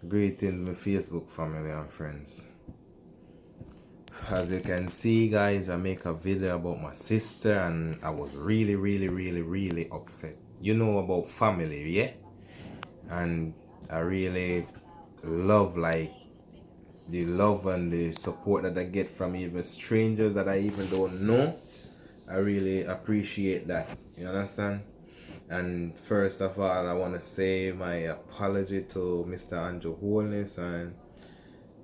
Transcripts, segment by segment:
Greetings, my Facebook family and friends. As you can see, guys, I make a video about my sister and I was really upset. You know about family, yeah? And I really love the love and the support that I get from even strangers that I even don't know. I really appreciate that. You understand? And first of all, I want to say my apology to Mr. Andrew Holness and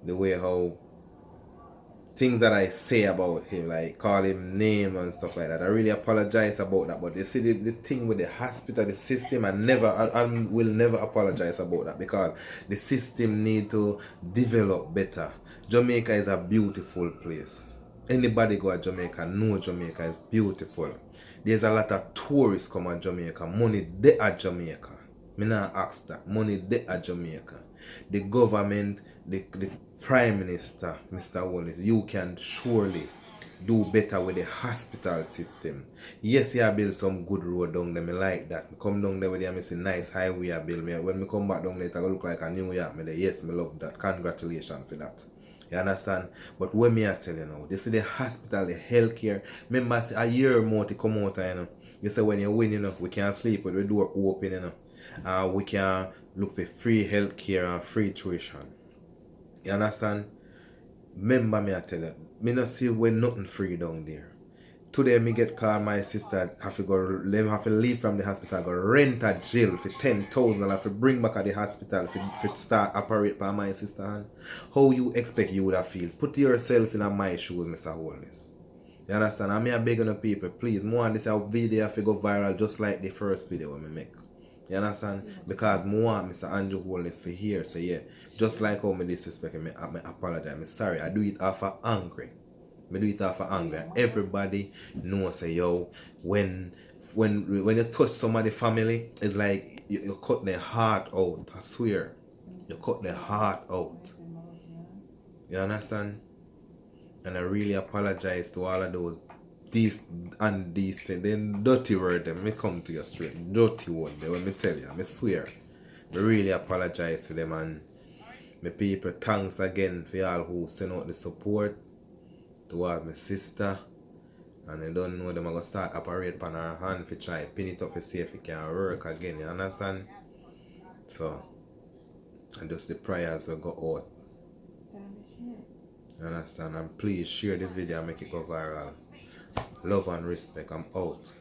the way how things that I say about him, like call him name and stuff like that. I really apologize about that. But you see, the thing with the hospital, the system, I will never apologize about that because the system need to develop better. Jamaica is a beautiful place. Anybody go to Jamaica know Jamaica is beautiful. There's a lot of tourists come to Jamaica. Money they at Jamaica. Me not ask that. Money they at Jamaica. The government, the Prime Minister, Mr. Wallace, you can surely do better with the hospital system. Yes, you build some good road down there. Me like that. Me come down there with you, I see nice highway I build. Me when me come back down there, it will look like a New York. Me there, yes, me love that. Congratulations for that. You understand? But when me I tell you now, this is the hospital, the healthcare. Remember, say a year more to come out, you know. You say when you win, you know, we can sleep with the door open, you know. We can look for free healthcare and free tuition. You understand? Remember me I tell you, me not see when nothing free down there. Today me get called my sister have to leave from the hospital, go rent a jail for 10,000 have to bring back at the hospital for start operate by my sister hand. How you expect you would have feel? Put yourself in my shoes, Mr. Holness. You understand? I mean I beg on the people, please, more on this video if go viral just like the first video we make. You understand? Because I want Mr. Andrew Holness for here. So yeah, just like how me disrespect me, I apologize. I'm sorry. I do it off of angry. Me do it off of anger. Everybody knows say yo, when you touch somebody's family, it's like you cut their heart out. I swear. You cut their heart out. You understand? And I really apologize to all of those then dirty word them. Me come to you straight. Dirty word them when me tell you. Me swear. Me really apologize to them and my people thanks again for all who send out the support towards my sister. And I don't know them are gonna start operate on her hand for try pin it up to see if it can work again, you understand? So and just the prayers will go out. You understand? And please share the video and make it go viral. Love and respect. I'm out.